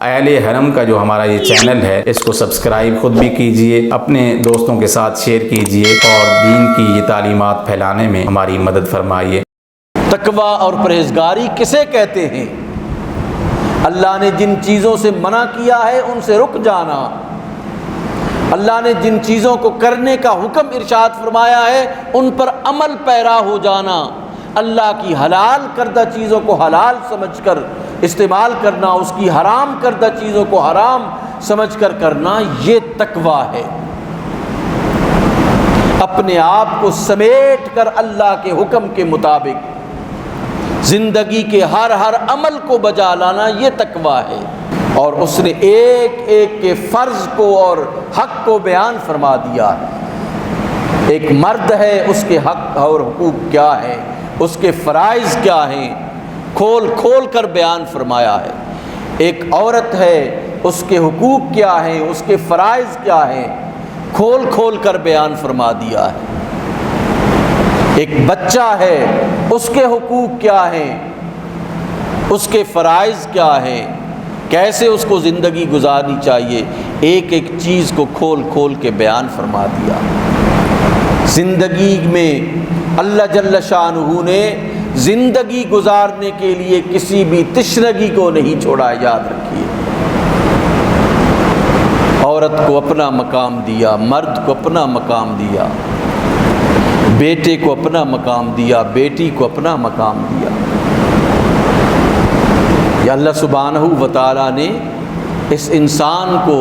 اہل حرم کا جو ہمارا یہ چینل ہے اس کو سبسکرائب خود بھی کیجئے، اپنے دوستوں کے ساتھ شیئر کیجئے اور دین کی یہ تعلیمات پھیلانے میں ہماری مدد فرمائیے۔ تقویٰ اور پرہیزگاری کسے کہتے ہیں؟ اللہ نے جن چیزوں سے منع کیا ہے ان سے رک جانا، اللہ نے جن چیزوں کو کرنے کا حکم ارشاد فرمایا ہے ان پر عمل پیرا ہو جانا، اللہ کی حلال کردہ چیزوں کو حلال سمجھ کر استعمال کرنا، اس کی حرام کردہ چیزوں کو حرام سمجھ کر کرنا، یہ تقویٰ ہے۔ اپنے آپ کو سمیٹ کر اللہ کے حکم کے مطابق زندگی کے ہر عمل کو بجا لانا، یہ تقویٰ ہے۔ اور اس نے ایک ایک کے فرض کو اور حق کو بیان فرما دیا ہے۔ ایک مرد ہے، اس کے حق اور حقوق کیا ہیں، اس کے فرائض کیا ہیں، کھول کھول کر بیان فرمایا ہے۔ ایک عورت ہے، اس کے حقوق کیا ہیں، اس کے فرائض کیا ہیں، کھول کھول کر بیان فرما دیا ہے۔ ایک بچہ ہے، اس کے حقوق کیا ہیں، اس کے فرائض کیا ہیں، کیسے اس کو زندگی گزارنی چاہیے، ایک ایک چیز کو کھول کھول کے بیان فرما دیا۔ زندگی میں اللہ جل شانہ نے زندگی گزارنے کے لیے کسی بھی تشنگی کو نہیں چھوڑا، یاد رکھیے۔ عورت کو اپنا مقام دیا، مرد کو اپنا مقام دیا، بیٹے کو اپنا مقام دیا، بیٹی کو اپنا مقام دیا۔ یا اللہ سبحانہ و تعالیٰ نے اس انسان کو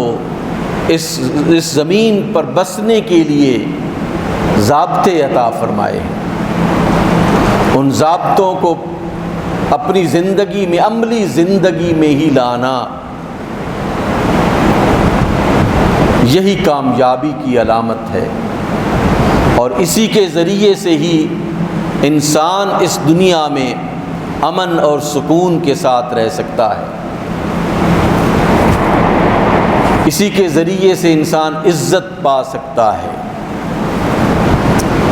اس زمین پر بسنے کے لیے ضابطے عطا فرمائے ہیں۔ ان ضابطوں کو اپنی زندگی میں، عملی زندگی میں ہی لانا، یہی کامیابی کی علامت ہے، اور اسی کے ذریعے سے ہی انسان اس دنیا میں امن اور سکون کے ساتھ رہ سکتا ہے۔ اسی کے ذریعے سے انسان عزت پا سکتا ہے۔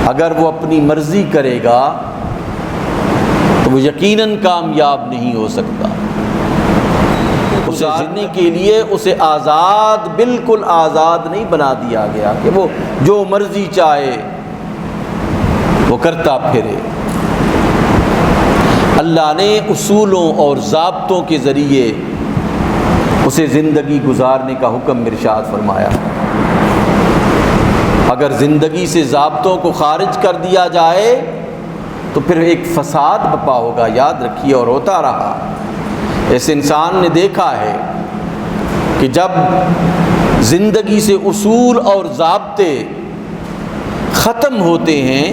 اگر وہ اپنی مرضی کرے گا تو وہ یقیناً کامیاب نہیں ہو سکتا۔ اسے زندگی کے لیے اسے آزاد، بالکل آزاد نہیں بنا دیا گیا کہ وہ جو مرضی چاہے وہ کرتا پھرے۔ اللہ نے اصولوں اور ضابطوں کے ذریعے اسے زندگی گزارنے کا حکم ارشاد فرمایا۔ اگر زندگی سے ضابطوں کو خارج کر دیا جائے تو پھر ایک فساد بپا ہوگا، یاد رکھیے، اور ہوتا رہا۔ اس انسان نے دیکھا ہے کہ جب زندگی سے اصول اور ضابطے ختم ہوتے ہیں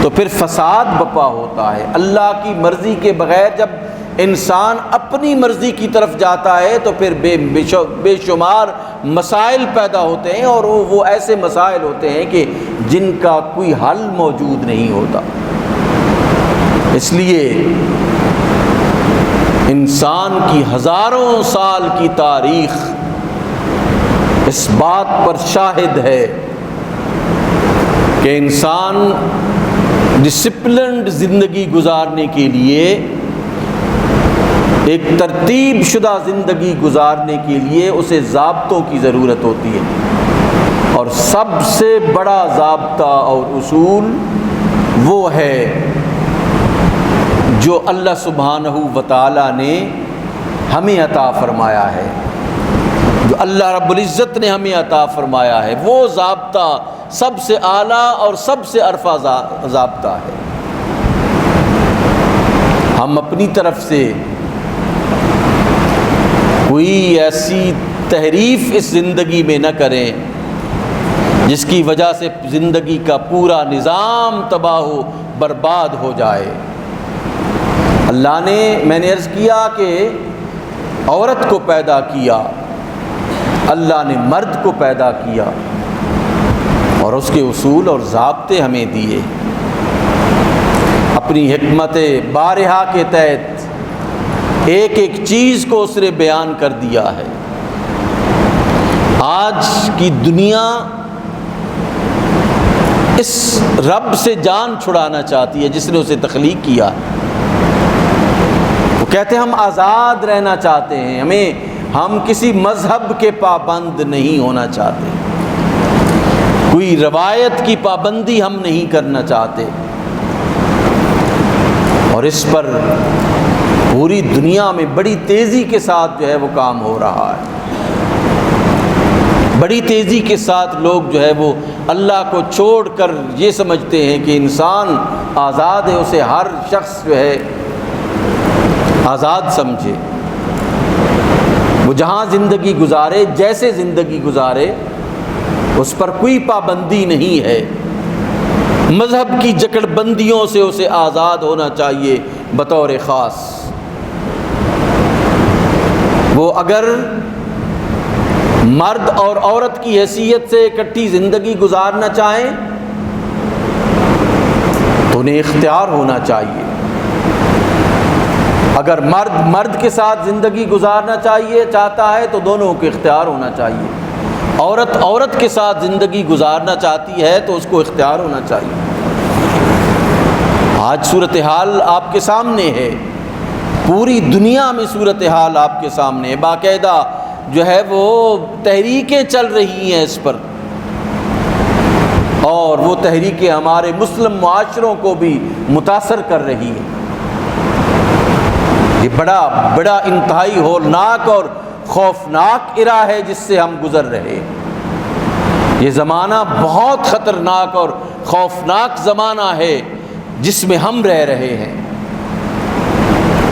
تو پھر فساد بپا ہوتا ہے۔ اللہ کی مرضی کے بغیر جب انسان اپنی مرضی کی طرف جاتا ہے تو پھر بے شمار مسائل پیدا ہوتے ہیں، اور وہ ایسے مسائل ہوتے ہیں کہ جن کا کوئی حل موجود نہیں ہوتا۔ اس لیے انسان کی ہزاروں سال کی تاریخ اس بات پر شاہد ہے کہ انسان ڈسپلنڈ زندگی گزارنے کے لیے، ایک ترتیب شدہ زندگی گزارنے کے لیے اسے ضابطوں کی ضرورت ہوتی ہے، اور سب سے بڑا ضابطہ اور اصول وہ ہے جو اللہ سبحانہ و تعالیٰ نے ہمیں عطا فرمایا ہے، جو اللہ رب العزت نے ہمیں عطا فرمایا ہے۔ وہ ضابطہ سب سے اعلیٰ اور سب سے عرفہ ضابطہ ہے۔ ہم اپنی طرف سے کوئی ایسی تحریف اس زندگی میں نہ کریں جس کی وجہ سے زندگی کا پورا نظام تباہ و برباد ہو جائے۔ اللہ نے، میں نے عرض کیا کہ عورت کو پیدا کیا، اللہ نے مرد کو پیدا کیا، اور اس کے اصول اور ضابطے ہمیں دیے۔ اپنی حکمت بارہا کے تحت ایک ایک چیز کو اس نے بیان کر دیا ہے۔ آج کی دنیا اس رب سے جان چھڑانا چاہتی ہے جس نے اسے تخلیق کیا۔ وہ کہتے ہیں ہم آزاد رہنا چاہتے ہیں، ہم کسی مذہب کے پابند نہیں ہونا چاہتے، کوئی روایت کی پابندی ہم نہیں کرنا چاہتے۔ اور اس پر پوری دنیا میں بڑی تیزی کے ساتھ جو ہے وہ کام ہو رہا ہے، بڑی تیزی کے ساتھ لوگ جو ہے وہ اللہ کو چھوڑ کر یہ سمجھتے ہیں کہ انسان آزاد ہے، اسے ہر شخص جو ہے آزاد سمجھے، وہ جہاں زندگی گزارے، جیسے زندگی گزارے، اس پر کوئی پابندی نہیں ہے، مذہب کی جکڑ بندیوں سے اسے آزاد ہونا چاہیے بطور خاص۔ وہ اگر مرد اور عورت کی حیثیت سے اکٹھی زندگی گزارنا چاہیں تو انہیں اختیار ہونا چاہیے، اگر مرد کے ساتھ زندگی گزارنا چاہتا ہے تو دونوں کو اختیار ہونا چاہیے، عورت کے ساتھ زندگی گزارنا چاہتی ہے تو اس کو اختیار ہونا چاہیے۔ آج صورتحال آپ کے سامنے ہے، پوری دنیا میں صورتحال آپ کے سامنے ہے، باقاعدہ جو ہے وہ تحریکیں چل رہی ہیں اس پر، اور وہ تحریکیں ہمارے مسلم معاشروں کو بھی متاثر کر رہی ہیں۔ یہ بڑا انتہائی ہولناک اور خوفناک ایرا ہے جس سے ہم گزر رہے ہیں۔ یہ زمانہ بہت خطرناک اور خوفناک زمانہ ہے جس میں ہم رہ رہے ہیں،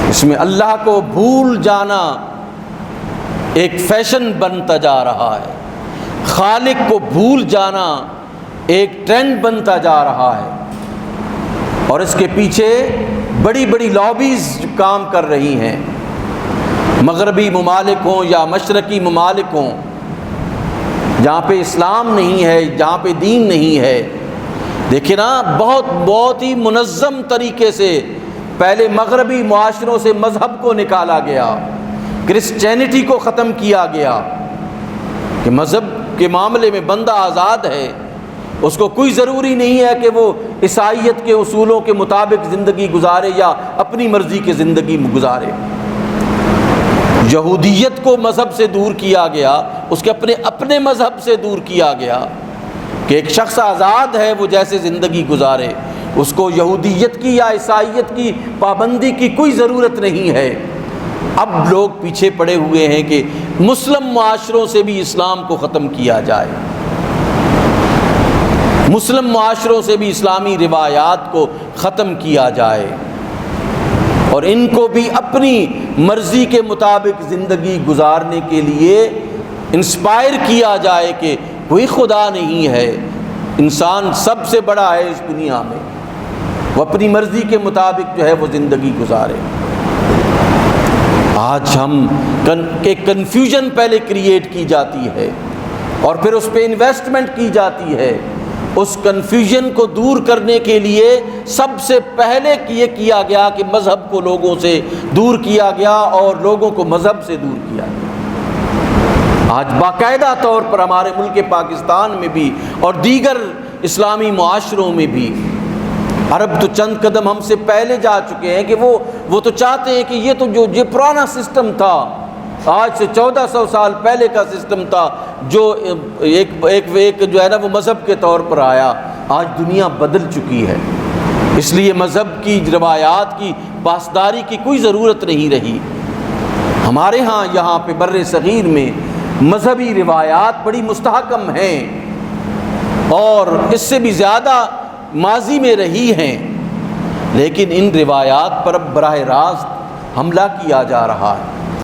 اس میں اللہ کو بھول جانا ایک فیشن بنتا جا رہا ہے، خالق کو بھول جانا ایک ٹرینڈ بنتا جا رہا ہے، اور اس کے پیچھے بڑی بڑی لابیز کام کر رہی ہیں، مغربی ممالک ہوں یا مشرقی ممالک ہوں، جہاں پہ اسلام نہیں ہے، جہاں پہ دین نہیں ہے۔ دیکھیں نا، بہت ہی منظم طریقے سے پہلے مغربی معاشروں سے مذہب کو نکالا گیا، کرسچینٹی کو ختم کیا گیا کہ مذہب کے معاملے میں بندہ آزاد ہے، اس کو کوئی ضروری نہیں ہے کہ وہ عیسائیت کے اصولوں کے مطابق زندگی گزارے یا اپنی مرضی کی زندگی گزارے۔ یہودیت کو مذہب سے دور کیا گیا، اس کے اپنے مذہب سے دور کیا گیا کہ ایک شخص آزاد ہے، وہ جیسے زندگی گزارے، اس کو یہودیت کی یا عیسائیت کی پابندی کی کوئی ضرورت نہیں ہے۔ اب لوگ پیچھے پڑے ہوئے ہیں کہ مسلم معاشروں سے بھی اسلام کو ختم کیا جائے، مسلم معاشروں سے بھی اسلامی روایات کو ختم کیا جائے، اور ان کو بھی اپنی مرضی کے مطابق زندگی گزارنے کے لیے انسپائر کیا جائے کہ کوئی خدا نہیں ہے، انسان سب سے بڑا ہے اس دنیا میں، وہ اپنی مرضی کے مطابق جو ہے وہ زندگی گزارے۔ آج ہم ایک کنفیوژن پہلے کریٹ کی جاتی ہے اور پھر اس پہ انویسٹمنٹ کی جاتی ہے، اس کنفیوژن کو دور کرنے کے لیے سب سے پہلے یہ کیا گیا کہ مذہب کو لوگوں سے دور کیا گیا اور لوگوں کو مذہب سے دور کیا گیا۔ آج باقاعدہ طور پر ہمارے ملک پاکستان میں بھی اور دیگر اسلامی معاشروں میں بھی عرب تو چند قدم ہم سے پہلے جا چکے ہیں کہ وہ تو چاہتے ہیں کہ یہ پرانا سسٹم تھا، آج سے 1400 سال پہلے کا سسٹم تھا جو ایک جو ہے نا وہ مذہب کے طور پر آیا، آج دنیا بدل چکی ہے، اس لیے مذہب کی روایات کی پاسداری کی کوئی ضرورت نہیں رہی۔ ہمارے ہاں یہاں پہ بر صغیر میں مذہبی روایات بڑی مستحکم ہیں اور اس سے بھی زیادہ ماضی میں رہی ہیں، لیکن ان روایات پر اب براہ راست حملہ کیا جا رہا ہے۔